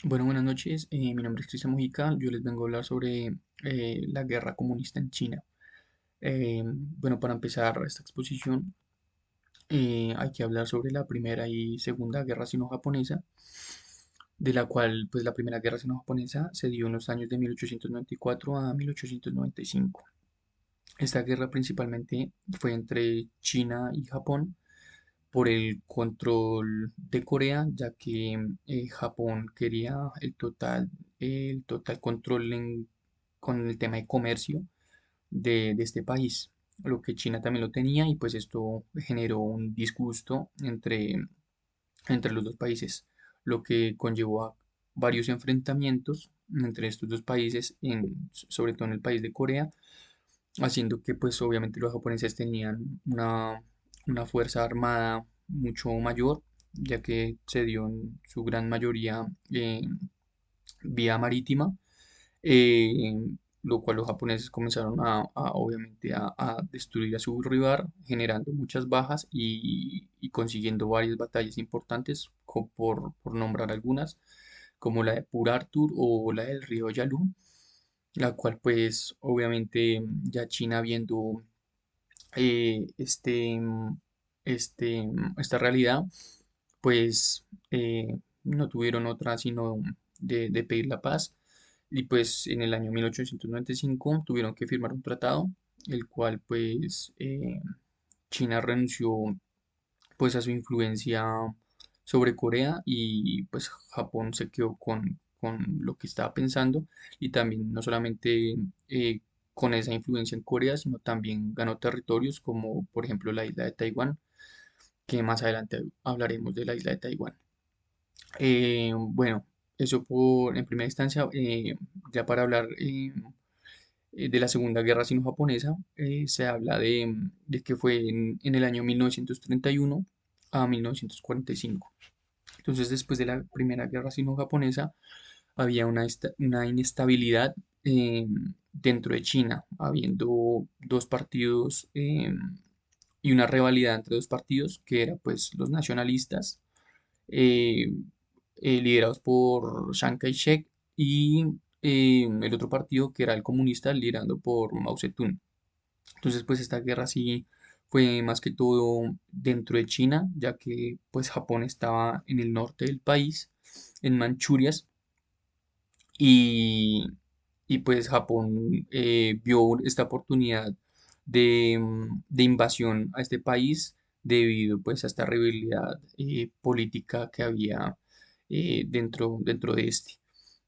Bueno, buenas noches. Mi nombre es Cristian Mujica. Yo les vengo a hablar sobre la guerra comunista en China. Bueno, para empezar esta exposición, hay que hablar sobre la Primera y Segunda Guerra Sino-Japonesa, de la cual, pues, la Primera Guerra Sino-Japonesa se dio en los años de 1894 a 1895. Esta guerra principalmente fue entre China y Japón por el control de Corea, ya que Japón quería el total control con el tema de comercio de este país, lo que China también lo tenía y pues esto generó un disgusto entre los dos países, lo que conllevó a varios enfrentamientos entre estos dos países, sobre todo en el país de Corea, haciendo que pues obviamente los japoneses tenían una fuerza armada mucho mayor, ya que se dio en su gran mayoría vía marítima, eh, lo cual los japoneses comenzaron obviamente a destruir a su rival, generando muchas bajas y consiguiendo varias batallas importantes, por nombrar algunas, como la de Port Arthur o la del río Yalu, la cual pues obviamente ya China viendo eh, este, esta realidad, pues no tuvieron otra sino de pedir la paz. Y pues en el año 1895 tuvieron que firmar un tratado, el cual pues China renunció pues a su influencia sobre Corea y pues Japón se quedó con lo que estaba pensando y también no solamente con esa influencia en Corea, sino también ganó territorios como por ejemplo la isla de Taiwán, que más adelante hablaremos de la isla de Taiwán. Bueno, eso en primera instancia, ya para hablar de la Segunda Guerra Sino-Japonesa, se habla de que fue en el año 1931 a 1945. Entonces, después de la Primera Guerra Sino-Japonesa, había una inestabilidad eh, dentro de China, habiendo dos partidos y una rivalidad entre dos partidos, que era pues los nacionalistas, eh, liderados por Chiang Kai-shek, y el otro partido que era el comunista, liderado por Mao Zedong. Entonces, pues esta guerra sí fue más que todo dentro de China, ya que pues Japón estaba en el norte del país, en Manchurias, y, y pues Japón vio esta oportunidad de invasión a este país debido pues a esta rivalidad política que había dentro de este.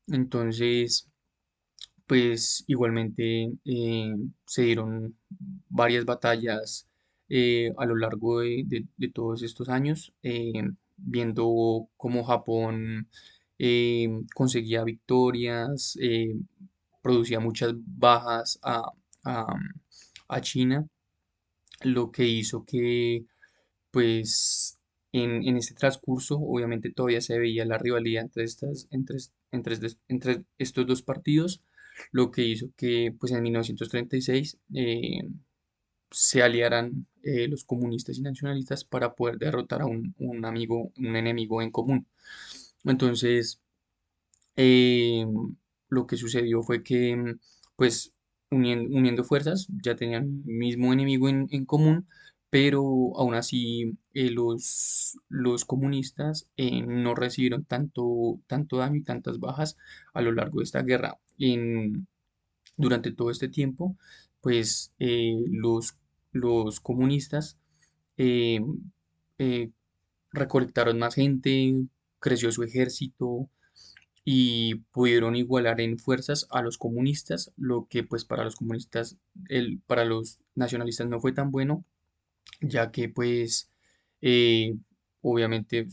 Entonces, pues igualmente se dieron varias batallas a lo largo de todos estos años, viendo cómo Japón conseguía victorias, producía muchas bajas a- a China, lo que hizo que pues en este transcurso obviamente todavía se veía la rivalidad entre estos dos partidos, lo que hizo que pues en 1936 se aliaran los comunistas y nacionalistas para poder derrotar a un enemigo en común. Entonces, eh, lo que sucedió fue que, pues, uniendo fuerzas, ya tenían un mismo enemigo en común, pero aún así los comunistas no recibieron tanto daño y tantas bajas a lo largo de esta guerra. Durante todo este tiempo, pues, los comunistas eh, eh, recolectaron más gente, creció su ejército y pudieron igualar en fuerzas a los comunistas, lo que pues para los comunistas, para los nacionalistas no fue tan bueno, ya que pues eh, obviamente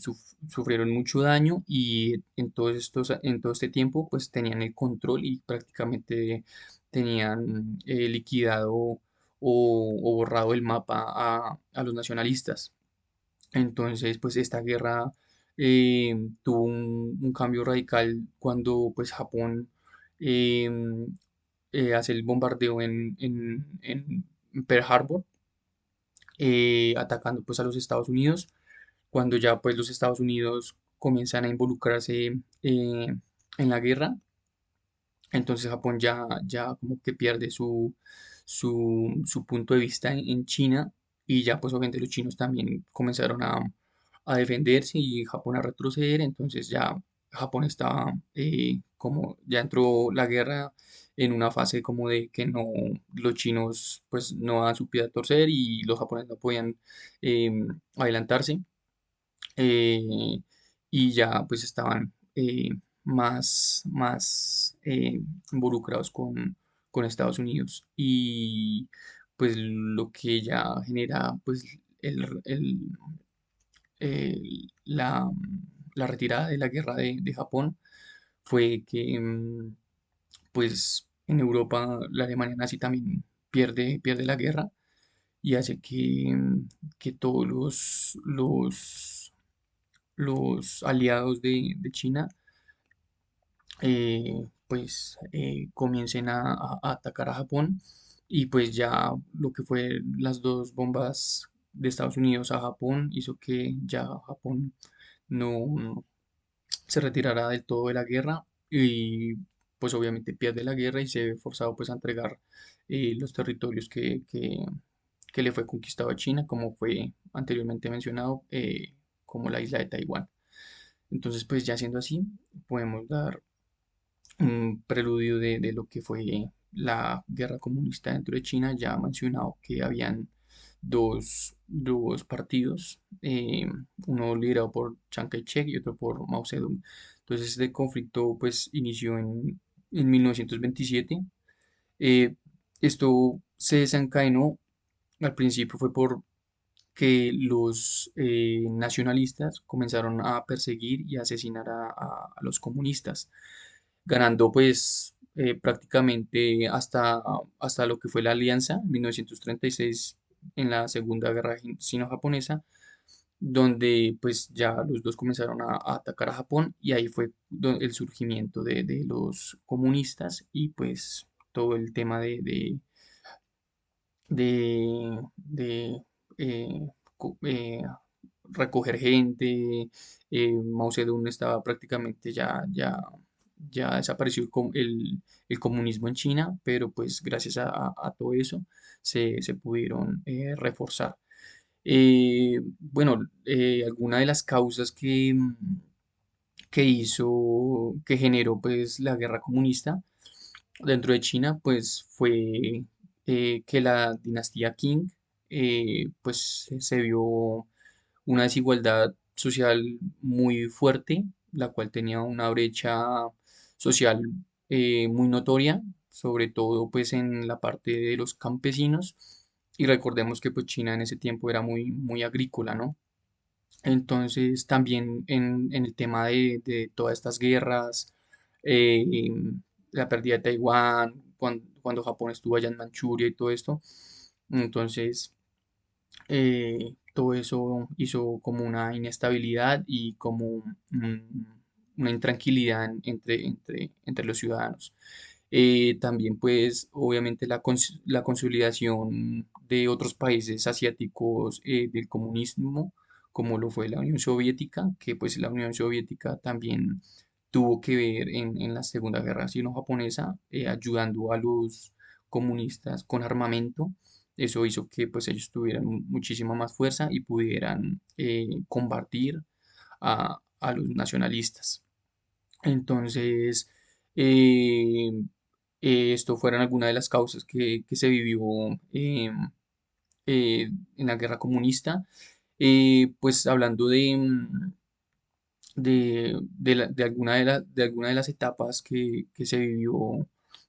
sufrieron mucho daño y en todo este tiempo pues tenían el control y prácticamente tenían liquidado o borrado el mapa a los nacionalistas. Entonces, pues esta guerra tuvo un cambio radical cuando pues Japón hace el bombardeo en Pearl Harbor, atacando pues a los Estados Unidos, cuando ya pues los Estados Unidos comienzan a involucrarse en la guerra. Entonces Japón ya como que pierde su punto de vista en China y ya pues obviamente los chinos también comenzaron a defenderse y Japón a retroceder. Entonces ya Japón estaba como ya entró la guerra en una fase como de que no, los chinos pues no dan su pie a torcer y los japoneses no podían adelantarse, eh, y ya pues estaban más involucrados con Estados Unidos y pues lo que ya genera pues la retirada de la guerra de Japón fue que pues en Europa la Alemania nazi también pierde la guerra y hace que todos los aliados de China comiencen a atacar a Japón y pues ya lo que fue las dos bombas de Estados Unidos a Japón hizo que ya Japón no se retirara del todo de la guerra y pues obviamente pierde la guerra y se ve forzado pues a entregar los territorios que le fue conquistado a China, como fue anteriormente mencionado, como la isla de Taiwán. Entonces, pues ya siendo así, podemos dar un preludio de lo que fue la guerra comunista dentro de China. Ya mencionado que habían dos partidos, uno liderado por Chiang Kai-shek y otro por Mao Zedong. Entonces, este conflicto pues inició en 1927. Eh, Esto se desencadenó al principio fue por que los nacionalistas comenzaron a perseguir y asesinar a los comunistas, ganando pues prácticamente hasta lo que fue la alianza en 1936 en la Segunda Guerra Sino-Japonesa, donde pues ya los dos comenzaron a atacar a Japón y ahí fue el surgimiento de los comunistas y pues todo el tema de co- recoger gente. Mao Zedong estaba prácticamente ya desapareció el comunismo en China, pero pues gracias a todo eso se pudieron reforzar. Bueno, alguna de las causas que generó pues la guerra comunista dentro de China, pues fue que la dinastía Qing, pues se vio una desigualdad social muy fuerte, la cual tenía una brecha social muy notoria, sobre todo pues en la parte de los campesinos. Y recordemos que pues China en ese tiempo era muy agrícola, ¿no? Entonces, también en el tema de todas estas guerras, la pérdida de Taiwán, cuando Japón estuvo allá en Manchuria y todo esto, entonces todo eso hizo como una inestabilidad y como una intranquilidad entre los ciudadanos. También, pues, obviamente la consolidación de otros países asiáticos del comunismo, como lo fue la Unión Soviética, que pues la Unión Soviética también tuvo que ver en la Segunda Guerra Sino-Japonesa, ayudando a los comunistas con armamento. Eso hizo que pues ellos tuvieran muchísima más fuerza y pudieran combatir a los nacionalistas. Entonces, eh, esto fueron algunas de las causas que se vivió en la guerra comunista. Pues hablando de alguna de las etapas que se vivió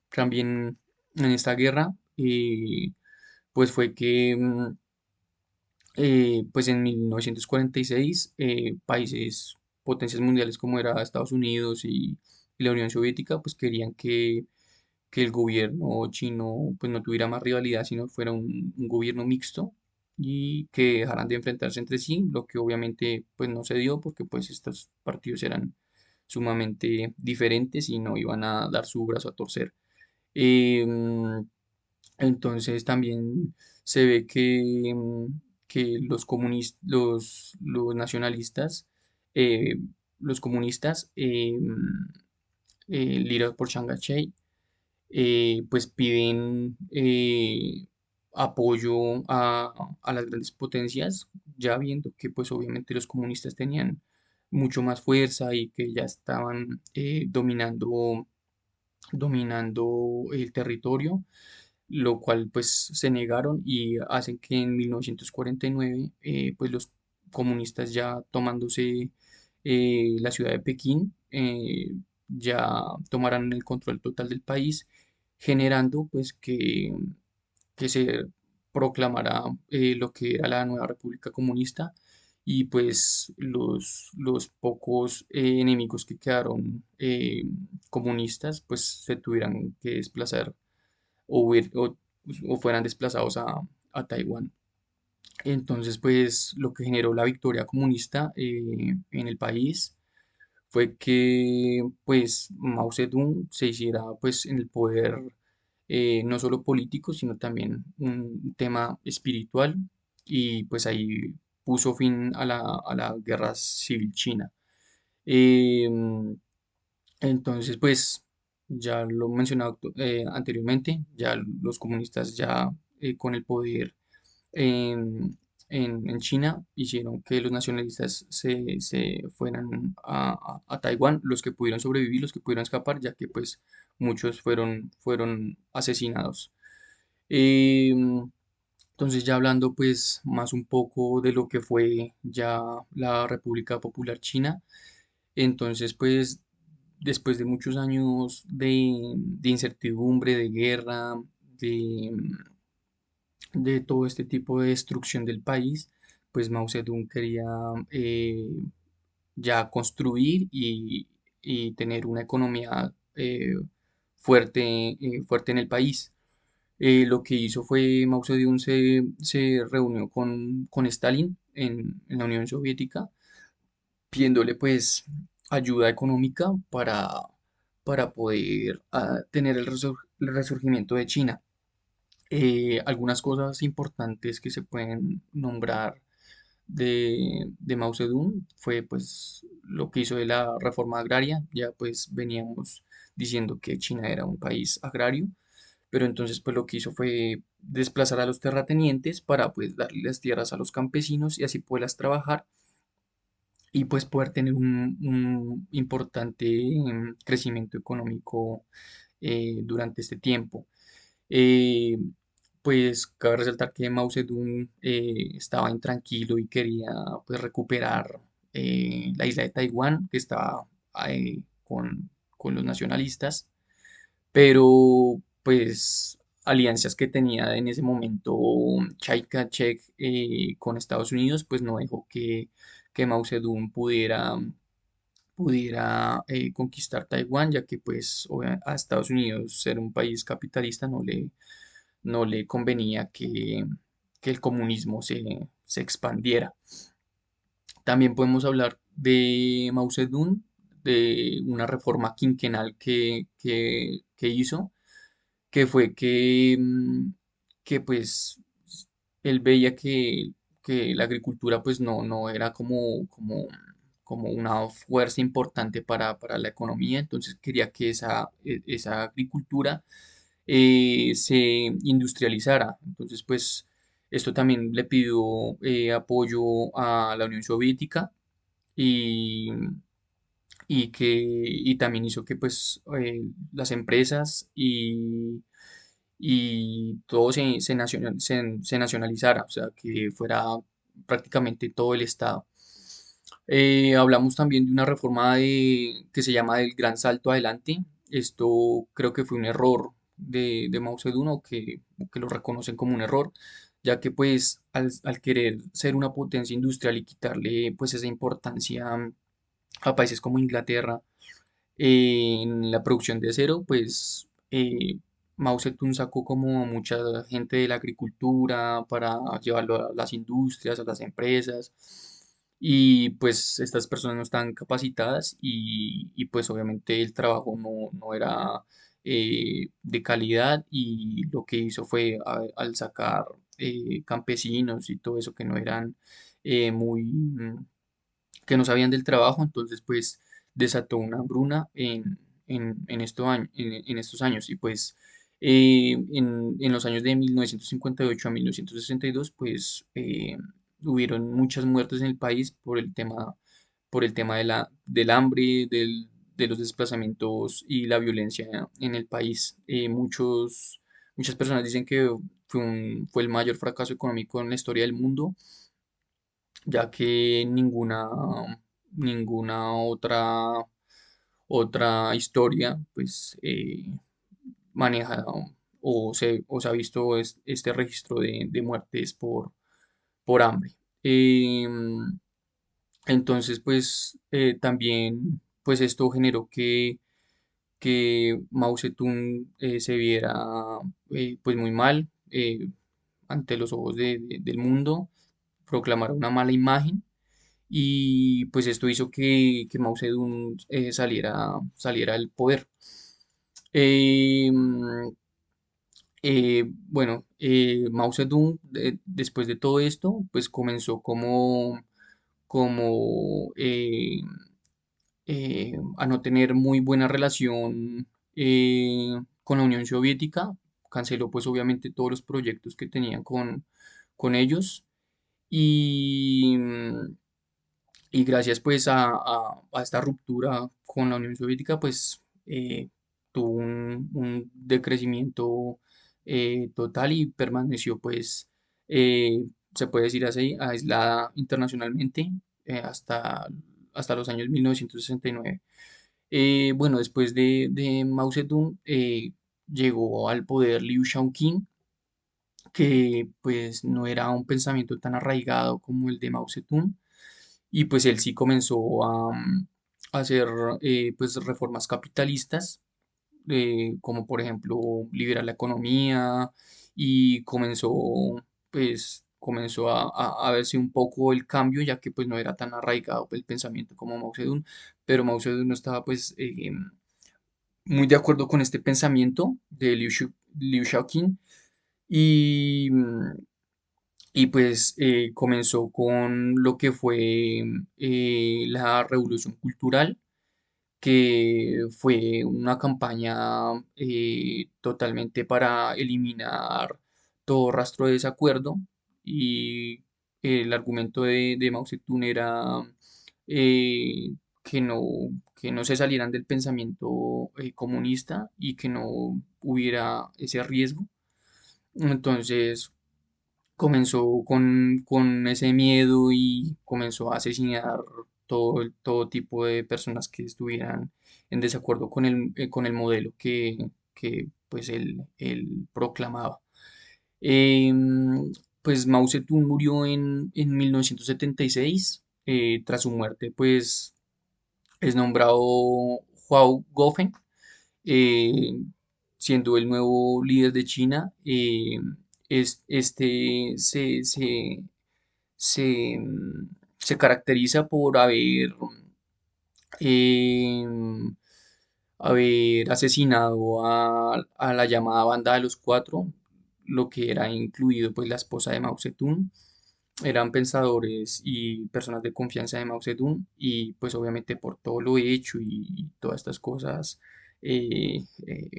también en esta guerra, pues fue que pues en 1946 países, potencias mundiales como era Estados Unidos y la Unión Soviética, pues querían que el gobierno chino pues no tuviera más rivalidad, sino fuera un gobierno mixto y que dejaran de enfrentarse entre sí, lo que obviamente pues no se dio porque pues estos partidos eran sumamente diferentes y no iban a dar su brazo a torcer. Em, entonces también se ve que los nacionalistas, los comunistas, liderados por Chiang Kai-shek, pues piden apoyo a las grandes potencias, ya viendo que pues obviamente los comunistas tenían mucho más fuerza y que ya estaban dominando el territorio, lo cual pues se negaron y hacen que en 1949 pues los comunistas ya tomándose la ciudad de Pekín ya tomaran el control total del país, generando pues que se proclamara lo que era la nueva República Comunista y pues los pocos enemigos que quedaron comunistas pues se tuvieran que desplazar o fueran desplazados a Taiwán. Entonces, pues lo que generó la victoria comunista en el país fue que pues Mao Zedong se hiciera pues en el poder no solo político, sino también un tema espiritual y pues ahí puso fin a la guerra civil china. Em, entonces, pues, ya lo he mencionado anteriormente, ya los comunistas ya con el poder en, en China hicieron que los nacionalistas se fueran a Taiwán, los que pudieron sobrevivir, los que pudieron escapar, ya que pues muchos fueron asesinados. Em, entonces ya hablando pues más un poco de lo que fue ya la República Popular China, entonces pues después de muchos años de incertidumbre, de guerra, de, de todo este tipo de destrucción del país, pues Mao Zedong quería ya construir y tener una economía fuerte en el país. Lo que hizo fue Mao Zedong se reunió con Stalin en la Unión Soviética, pidiéndole pues ayuda económica para poder tener el resurgimiento de China. Algunas cosas importantes que se pueden nombrar de Mao Zedong fue pues lo que hizo de la reforma agraria, ya pues veníamos diciendo que China era un país agrario, pero entonces pues lo que hizo fue desplazar a los terratenientes para pues darle las tierras a los campesinos y así poderlas trabajar y pues poder tener un importante crecimiento económico durante este tiempo. Eh, pues cabe resaltar que Mao Zedong estaba intranquilo y quería pues recuperar la isla de Taiwán que estaba con los nacionalistas, pero pues alianzas que tenía en ese momento Chiang Kai-shek con Estados Unidos pues no dejó que Mao Zedong pudiera conquistar Taiwán, ya que pues a Estados Unidos ser un país capitalista no le convenía que el comunismo se expandiera. También podemos hablar de Mao Zedong, de una reforma quinquenal que hizo, que fue que pues él veía que la agricultura pues no era como una fuerza importante para la economía, entonces quería que esa agricultura se industrializara. Entonces pues esto también le pidió apoyo a la Unión Soviética y, y también hizo que pues las empresas y todo se nacionalizara, o sea, que fuera prácticamente todo el Estado. Hablamos también de una reforma que se llama el Gran Salto Adelante. Esto creo que fue un error de Mao Zedong o que lo reconocen como un error, ya que pues al querer ser una potencia industrial y quitarle pues esa importancia a países como Inglaterra, en la producción de acero, pues Mao Zedong sacó como mucha gente de la agricultura para llevarlo a las industrias, a las empresas, y pues estas personas no estaban capacitadas y pues obviamente el trabajo no era de calidad y lo que hizo fue al sacar campesinos y todo eso que no eran que no sabían del trabajo, entonces pues desató una hambruna en estos años. Y pues en los años de 1958 a 1962, pues hubieron muchas muertes en el país por el tema de del hambre, de los desplazamientos y la violencia en el país. Muchas personas dicen que fue el mayor fracaso económico en la historia del mundo, ya que ninguna otra historia pues maneja o se ha visto este registro de muertes por hambre. Em, entonces, pues también pues esto generó que Mao Zedong se viera pues muy mal ante los ojos del mundo, proclamara una mala imagen y pues esto hizo que Mao Zedong saliera del poder. Em, bueno, Mao Zedong, después de todo esto, pues comenzó como a no tener muy buena relación con la Unión Soviética. Canceló pues obviamente todos los proyectos que tenía con ellos y, y gracias pues a esta ruptura con la Unión Soviética pues tuvo un decrecimiento total y permaneció pues se puede decir así aislada internacionalmente hasta los años 1969. Bueno, después de Mao Zedong llegó al poder Liu Shaoqing, que pues no era un pensamiento tan arraigado como el de Mao Zedong, y pues él sí comenzó a hacer pues reformas capitalistas, como por ejemplo liberar la economía y comenzó a verse un poco el cambio, ya que pues no era tan arraigado el pensamiento como Mao Zedong, pero Mao Zedong no estaba pues muy de acuerdo con este pensamiento de Liu Shaoqing y, pues comenzó con lo que fue la Revolución Cultural, que fue una campaña totalmente para eliminar todo rastro de desacuerdo y el argumento de Mao Zedong era eh, que no, que no se salieran del pensamiento comunista y que no hubiera ese riesgo. Entonces comenzó con ese miedo y comenzó a asesinar todo tipo de personas que estuvieran en desacuerdo con el modelo que pues él proclamaba. Pues Mao Zedong murió en 1976. Tras su muerte, pues es nombrado Hugo Gofen, eh, siendo el nuevo líder de China. Este se, se caracteriza por em, haber asesinado a la llamada Banda de los Cuatro, lo que era incluido pues la esposa de Mao Zedong. Eran pensadores y personas de confianza de Mao Zedong y pues obviamente por todo lo hecho y todas estas cosas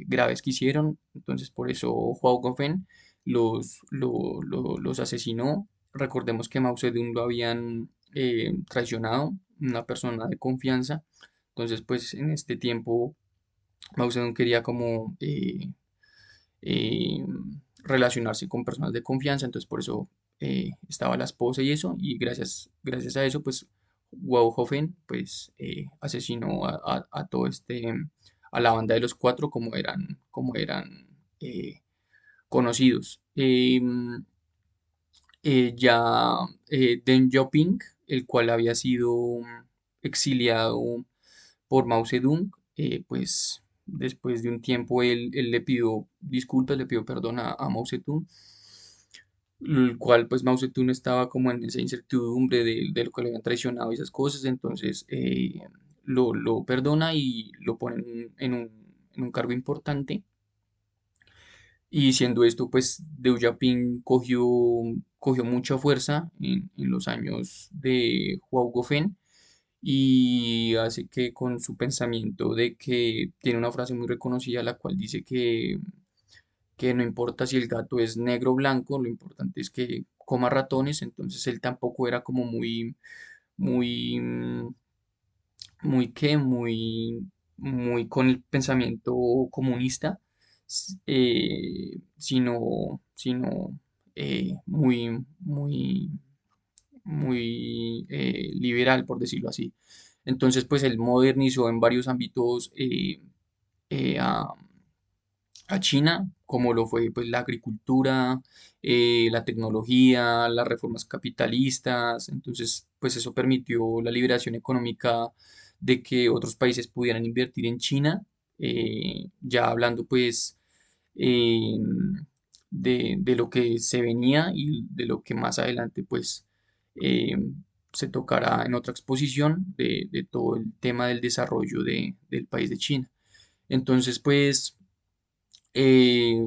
graves que hicieron, entonces por eso Hugo Gofen los asesinó. Recordemos que Mao Zedong lo habían traicionado, una persona de confianza, entonces pues en este tiempo Mao Zedong quería como eh, relacionarse con personas de confianza, entonces por eso estaba la esposa y eso, y gracias a eso, pues Wauhofen pues asesinó a todo a la banda de los cuatro como eran conocidos. Ya Deng Xiaoping, el cual había sido exiliado por Mao Zedong, pues después de un tiempo él le pidió disculpas, le pidió perdón a Mao Zedong, el cual pues Mao Zedong estaba como en esa incertidumbre de lo que le habían traicionado y esas cosas, entonces lo perdona y lo pone en un cargo importante. Y siendo esto, pues Deng Xiaoping cogió mucha fuerza en los años de Hugo Gofen y hace que con su pensamiento de que tiene una frase muy reconocida la cual dice que no importa si el gato es negro o blanco, lo importante es que coma ratones, entonces él tampoco era como muy, muy con el pensamiento comunista, sino muy liberal, por decirlo así. Entonces, pues él modernizó en varios ámbitos eh, a, a China, como lo fue pues la agricultura, la tecnología, las reformas capitalistas. Entonces, pues eso permitió la liberación económica de que otros países pudieran invertir en China, ya hablando pues eh, de lo que se venía y de lo que más adelante pues eh, se tocará en otra exposición de todo el tema del desarrollo del país de China. Entonces, pues eh,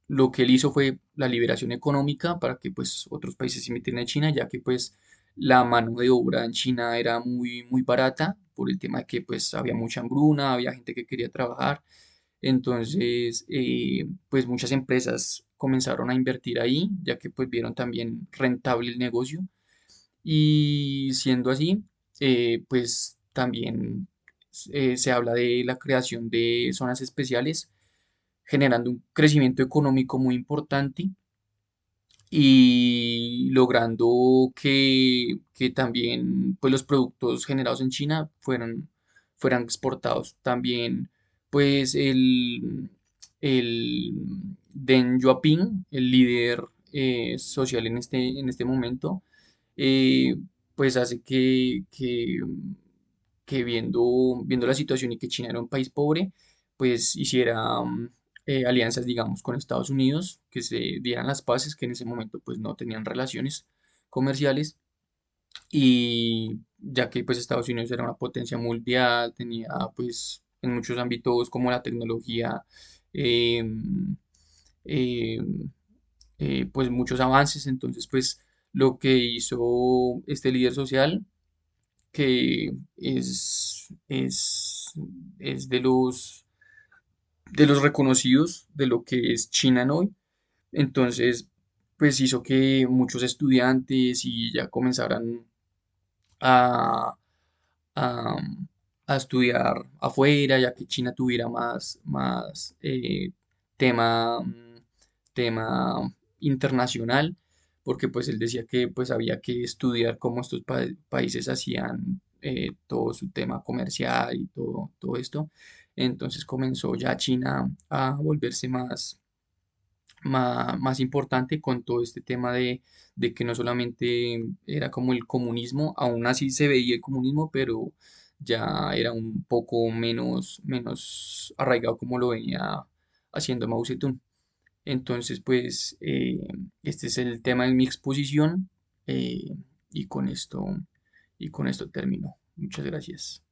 lo que él hizo fue la liberación económica para que pues otros países se metieran en China, ya que pues la mano de obra en China era muy barata por el tema de que pues había mucha hambruna, había gente que quería trabajar. Entonces, pues muchas empresas comenzaron a invertir ahí, ya que pues vieron también rentable el negocio. Y siendo así, pues también se habla de la creación de zonas especiales, generando un crecimiento económico muy importante y logrando que también pues, los productos generados en China fueran exportados. También, pues el Deng Xiaoping, el líder social en este momento, eh, pues hace que viendo la situación y que China era un país pobre, pues hiciera alianzas, digamos, con Estados Unidos, que se dieran las paces, que en ese momento pues no tenían relaciones comerciales, y ya que pues Estados Unidos era una potencia mundial, tenía pues en muchos ámbitos como la tecnología, em, em, pues muchos avances, entonces pues lo que hizo este líder social que es de los reconocidos de lo que es China en hoy. Entonces, pues hizo que muchos estudiantes y ya comenzaran a, a, a estudiar afuera, ya que China tuviera más tema, tema internacional, porque pues él decía que pues había que estudiar cómo estos países hacían todo su tema comercial y todo esto. Entonces comenzó ya China a volverse más importante con todo este tema de que no solamente era como el comunismo, aún así se veía el comunismo, pero ya era un poco menos arraigado como lo venía haciendo Mao Zedong. Entonces, pues, este es el tema de mi exposición, y con esto termino. Muchas gracias.